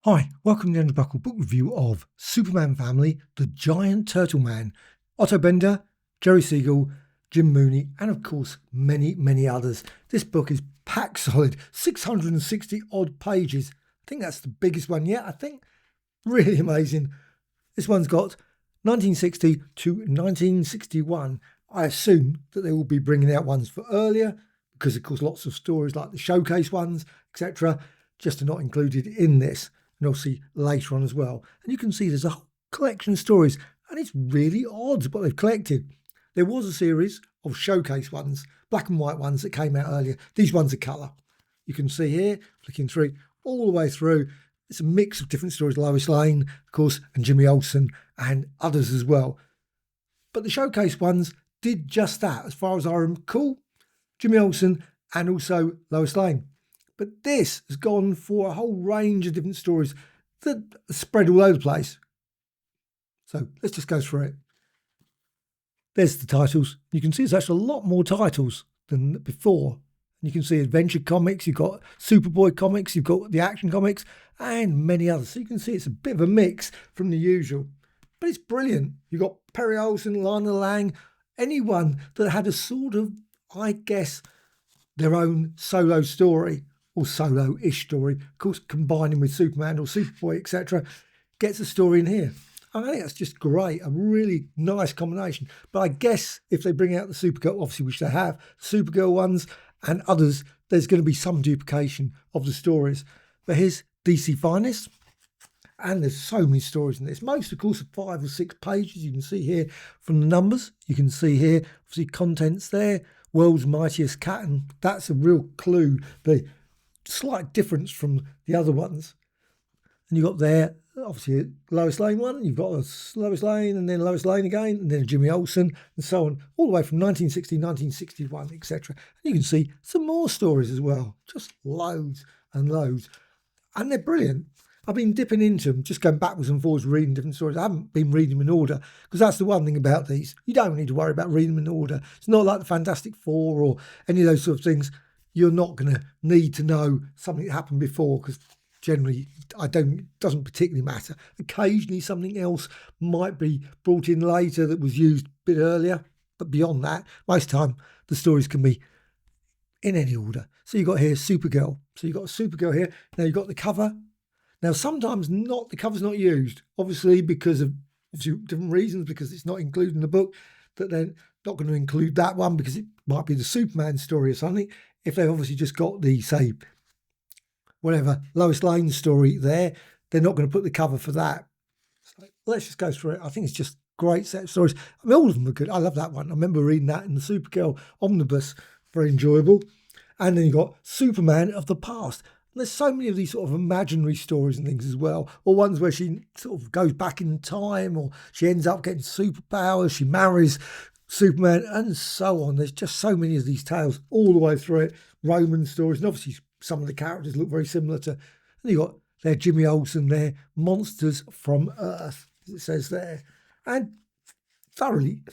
Hi, welcome to the Underbuckle book review of Superman Family, The Giant Turtle Man, Otto Bender, Jerry Siegel, Jim Mooney, and of course many, many others. This book is packed solid, 660 odd pages. I think that's the biggest one yet, I think. Really amazing. This one's got 1960 to 1961. I assume that they will be bringing out ones for earlier because, of course, lots of stories like the showcase ones, etc., just are not included in this. And obviously later on as well. And you can see there's a whole collection of stories, and it's really odd what they've collected. There was a series of showcase ones, black and white ones that came out earlier. These ones are colour. You can see here, flicking through, all the way through. It's a mix of different stories, Lois Lane, of course, and Jimmy Olsen, and others as well. But the showcase ones did just that, as far as I recall. Jimmy Olsen and also Lois Lane. But this has gone for a whole range of different stories that are spread all over the place. So let's just go through it. There's the titles. You can see there's actually a lot more titles than before. You can see Adventure Comics, you've got Superboy Comics, you've got the Action Comics, and many others. So you can see it's a bit of a mix from the usual. But it's brilliant. You've got Perry Olsen, Lana Lang, anyone that had a sort of, I guess, their own solo story, or solo-ish story, of course, combining with Superman or Superboy, etc., gets a story in here. I think that's just great, a really nice combination. But I guess if they bring out the Supergirl, obviously, which they have, Supergirl ones and others, there's going to be some duplication of the stories. But here's DC Finest, and there's so many stories in this. Most, of course, are 5 or 6 pages. You can see here from the numbers. You can see here, obviously, contents there. World's Mightiest Cat, and that's a real clue. The slight difference from the other ones. And you've got there, obviously, a Lois Lane one. You've got a Lois Lane, and then Lois Lane again, and then Jimmy Olsen, and so on, all the way from 1960, 1961, etc. And you can see some more stories as well. Just loads and loads. And they're brilliant. I've been dipping into them, just going backwards and forwards, reading different stories. I haven't been reading them in order, because that's the one thing about these. You don't need to worry about reading them in order. It's not like the Fantastic Four or any of those sort of things. You're not going to need to know something that happened before, because generally it doesn't particularly matter. Occasionally something else might be brought in later that was used a bit earlier, but beyond that, most time the stories can be in any order. So you've got here Supergirl. So you've got Supergirl here. Now you've got the cover. Now sometimes the cover's not used, obviously because of different reasons, because it's not included in the book, that they're not going to include that one because it might be the Superman story or something. If they've obviously just got the, say, whatever, Lois Lane story there, they're not going to put the cover for that. So let's just go through it. I think it's just a great set of stories. I mean, all of them are good. I love that one. I remember reading that in the Supergirl Omnibus. Very enjoyable. And then you've got Superman of the Past. And there's so many of these sort of imaginary stories and things as well, or ones where she sort of goes back in time, or she ends up getting superpowers, she marries Superman, and so on. There's just so many of these tales all the way through it. Roman stories, and obviously some of the characters look very similar to. And you got there Jimmy Olsen there, Monsters from Earth, as it says there, and thoroughly.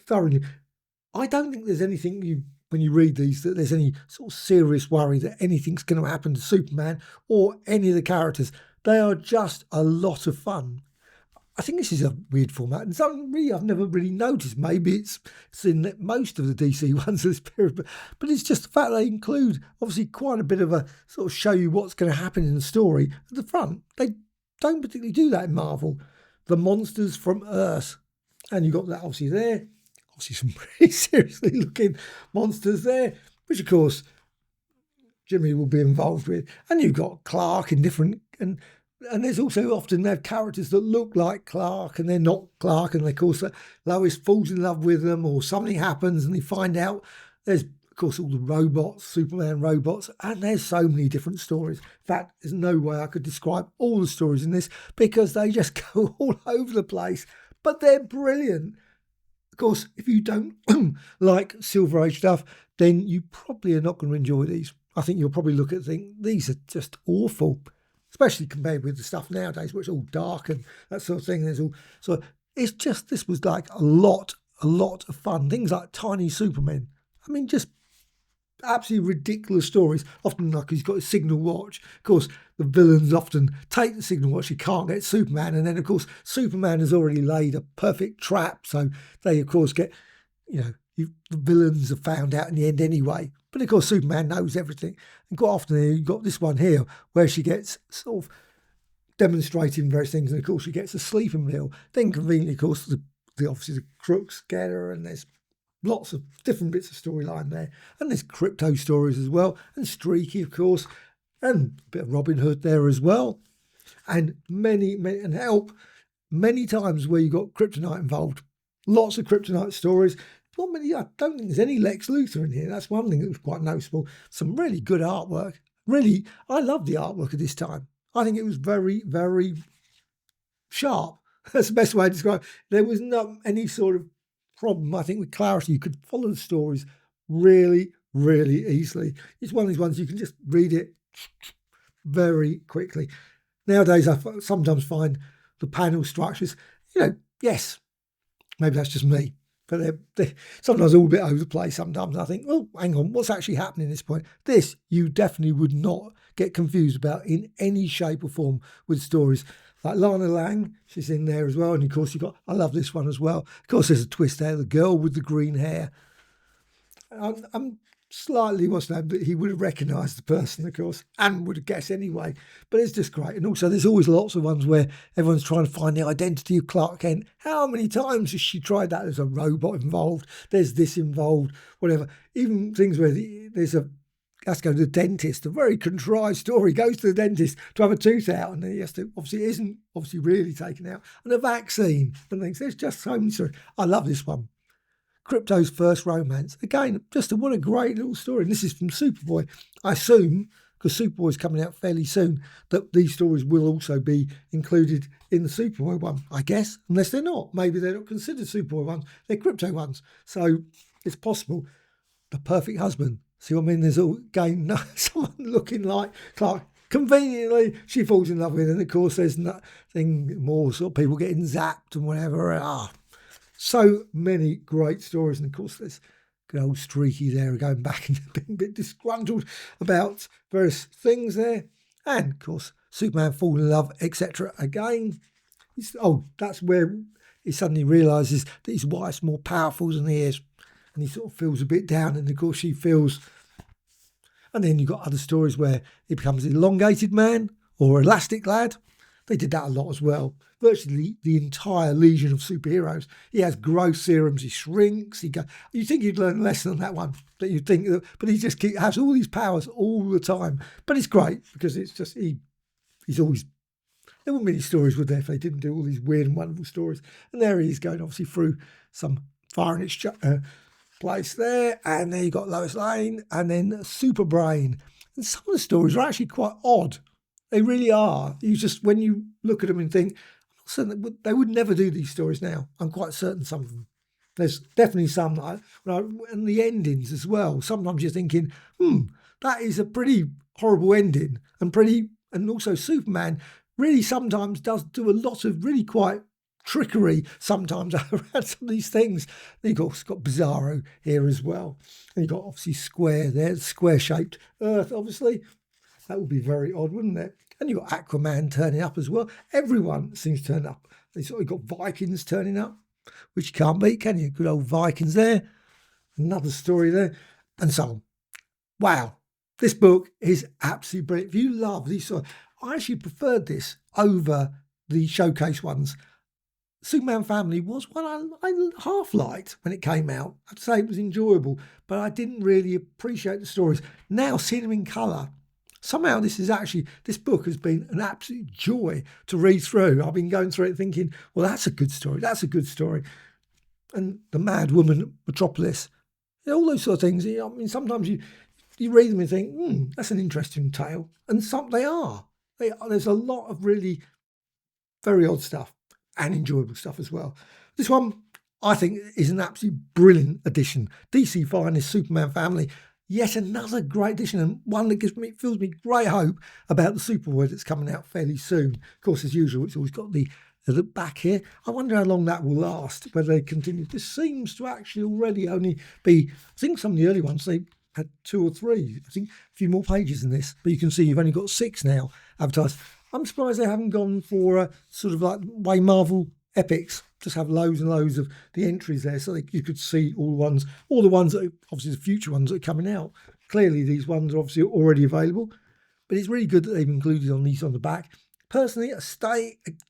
I don't think there's anything when you read these that there's any sort of serious worry that anything's going to happen to Superman or any of the characters. They are just a lot of fun. I think this is a weird format, and something really I've never really noticed. Maybe it's in most of the DC ones of this period, but it's just the fact they include obviously quite a bit of a sort of show you what's going to happen in the story at the front. They don't particularly do that in Marvel. The Monsters from Earth, and you've got that obviously there. Obviously some pretty seriously looking monsters there, which of course Jimmy will be involved with. And you've got Clark in different and there's also often they have characters that look like Clark and they're not Clark, and of course Lois falls in love with them or something happens and they find out. There's of course all the robots, Superman robots, and there's so many different stories. In fact, there's no way I could describe all the stories in this because they just go all over the place, but they're brilliant. Of course, if you don't like Silver Age stuff, then you probably are not going to enjoy these. I think you'll probably look at and think, these are just awful, especially compared with the stuff nowadays, where it's all dark and that sort of thing. There's all so it's just, this was like a lot of fun. Things like Tiny Superman. I mean, just absolutely ridiculous stories. Often, like, he's got a signal watch. Of course, the villains often take the signal watch. He can't get Superman, and then of course Superman has already laid a perfect trap. So they of course get, the villains are found out in the end anyway. But of course Superman knows everything. And quite often you've got this one here where she gets sort of demonstrating various things, and of course she gets a sleeping pill. Then conveniently, of course, obviously the crooks get her, and there's lots of different bits of storyline there, and there's crypto stories as well, and Streaky, of course, and a bit of Robin Hood there as well, and many and Help, many times where you got kryptonite involved. Lots of kryptonite stories. Not many. I don't think there's any Lex Luthor in here. That's one thing that was quite noticeable. Some really good artwork. Really, I love the artwork at this time. I think it was very, very sharp. That's the best way to describe it. There was not any sort of problem, I think, with clarity. You could follow the stories really, really easily. It's one of these ones you can just read it very quickly. Nowadays, I sometimes find the panel structures, yes, maybe that's just me, but they're sometimes all a bit over the place. Sometimes I think, well, hang on, what's actually happening at this point? This, you definitely would not get confused about in any shape or form with stories. Like Lana Lang, she's in there as well. And of course, I love this one as well. Of course, there's a twist there, the girl with the green hair. I'm slightly, but he would have recognised the person, of course, and would have guessed anyway. But it's just great. And also, there's always lots of ones where everyone's trying to find the identity of Clark Kent. How many times has she tried that? There's a robot involved. There's this involved, whatever. Even things where has to go to the dentist. A very contrived story. Goes to the dentist to have a tooth out, and he has to, obviously, it isn't obviously really taken out. And a vaccine and things. There's just so many stories. I love this one. Crypto's First Romance. Again, what a great little story. And this is from Superboy. I assume, because Superboy's coming out fairly soon, that these stories will also be included in the Superboy one, I guess, unless they're not. Maybe they're not considered Superboy ones. They're Crypto ones. So it's possible. The Perfect Husband. See what I mean? There's someone looking like Clark. Conveniently, she falls in love with, and of course, there's nothing more sort of people getting zapped and whatever. So many great stories, and of course, there's good old Streaky there going back and being a bit disgruntled about various things there, and of course, Superman falling in love, etc. Again, that's where he suddenly realises that his wife's more powerful than he is. And he sort of feels a bit down, and of course she feels. And then you've got other stories where he becomes an elongated man or elastic lad. They did that a lot as well. Virtually the entire legion of superheroes. He has growth serums. He shrinks. You think you'd learn a lesson on that one, but he just has all these powers all the time. But it's great because it's just he's always. There wouldn't be any stories, would there, if they didn't do all these weird and wonderful stories. And there he is going obviously through some fire in its place there, and then you got Lois Lane, and then Super Brain. And some of the stories are actually quite odd. They really are. You just, when you look at them and think, I'm certain that they would never do these stories now. I'm quite certain some of them. There's definitely some, and the endings as well. Sometimes you're thinking, that is a pretty horrible ending, and also Superman really sometimes does do a lot of really quite trickery sometimes around some of these things. Then you've got Bizarro here as well. And you've got obviously Square there, square-shaped Earth, obviously. That would be very odd, wouldn't it? And you've got Aquaman turning up as well. Everyone seems to turn up. You've got Vikings turning up, which you can't beat, can you? Good old Vikings there. Another story there. And so on. Wow. This book is absolutely brilliant. If you love these stories, I actually preferred this over the showcase ones. Superman Family was one I half liked when it came out. I'd say it was enjoyable, but I didn't really appreciate the stories. Now, seeing them in colour, somehow this book has been an absolute joy to read through. I've been going through it thinking, well, that's a good story. And the Mad Woman Metropolis, all those sort of things. I mean, sometimes you read them and think, that's an interesting tale. And they are. There's a lot of really very odd stuff. And enjoyable stuff as well. This one, I think, is an absolutely brilliant addition. DC Finest Superman Family, yet another great addition, and one that fills me great hope about the Superboy that's coming out fairly soon. Of course, as usual, it's always got the back here. I wonder how long that will last, whether they continue. This seems to actually already only be, I think some of the early ones, they had 2 or 3, I think a few more pages than this, but you can see you've only got 6 now advertised. I'm surprised they haven't gone for a sort of like way Marvel epics, just have loads and loads of the entries there so you could see all the ones that are, obviously the future ones that are coming out. Clearly these ones are obviously already available, but it's really good that they've included on these on the back. Personally,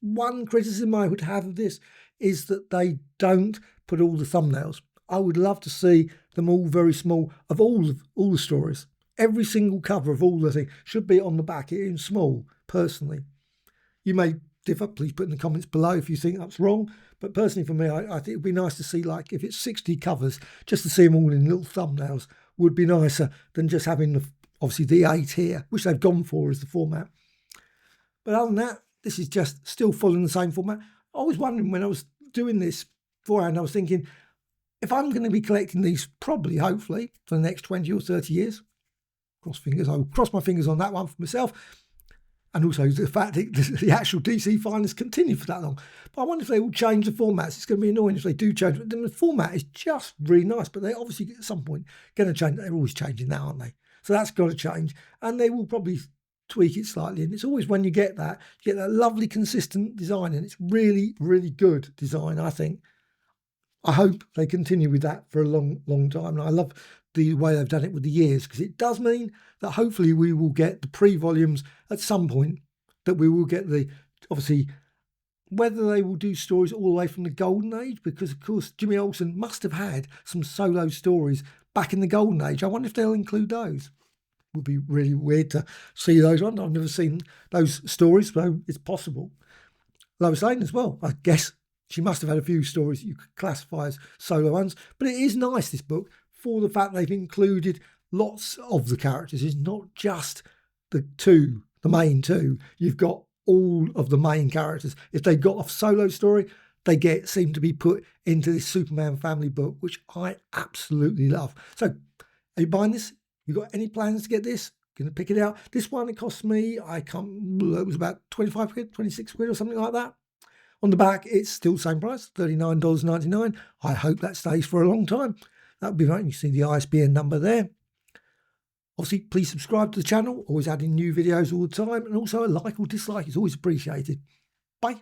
one criticism I would have of this is that they don't put all the thumbnails. I would love to see them all very small of all the stories. Every single cover of all the things should be on the back in small, personally. You may differ, please put in the comments below if you think that's wrong. But personally for me, I think it would be nice to see, like, if it's 60 covers, just to see them all in little thumbnails would be nicer than just having obviously the 8 here, which they've gone for as the format. But other than that, this is just still following the same format. I was wondering when I was doing this beforehand, I was thinking, if I'm going to be collecting these probably, hopefully, for the next 20 or 30 years, cross fingers, I will cross my fingers on that one for myself, and also the fact that the actual DC finalists continue for that long. But I wonder if they will change the formats. It's going to be annoying if they do change it. The format is just really nice, but they're obviously at some point going to change. They're always changing now, aren't they? So that's got to change, and they will probably tweak it slightly. And it's always when you get that lovely consistent design, and it's really, really good design, I think. I hope they continue with that for a long, long time. And I love the way they've done it with the years, because it does mean that hopefully we will get the pre-volumes at some point, that we will get obviously, whether they will do stories all the way from the Golden Age, because of course Jimmy Olsen must have had some solo stories back in the Golden Age. I wonder if they'll include those. Would be really weird to see those ones. I've never seen those stories, so it's possible. Lois Lane as well, I guess. She must have had a few stories you could classify as solo ones. But it is nice, this book, for the fact they've included lots of the characters. It's not just the main two. You've got all of the main characters. If they've got a solo story, they seem to be put into this Superman family book, which I absolutely love. So, are you buying this? You got any plans to get this? Going to pick it out? This one, it cost me, it was about 25 quid, 26 quid or something like that. On the back, it's still the same price, $39.99. I hope that stays for a long time. That would be right. You see the ISBN number there. Obviously, please subscribe to the channel. Always adding new videos all the time. And also a like or dislike is always appreciated. Bye.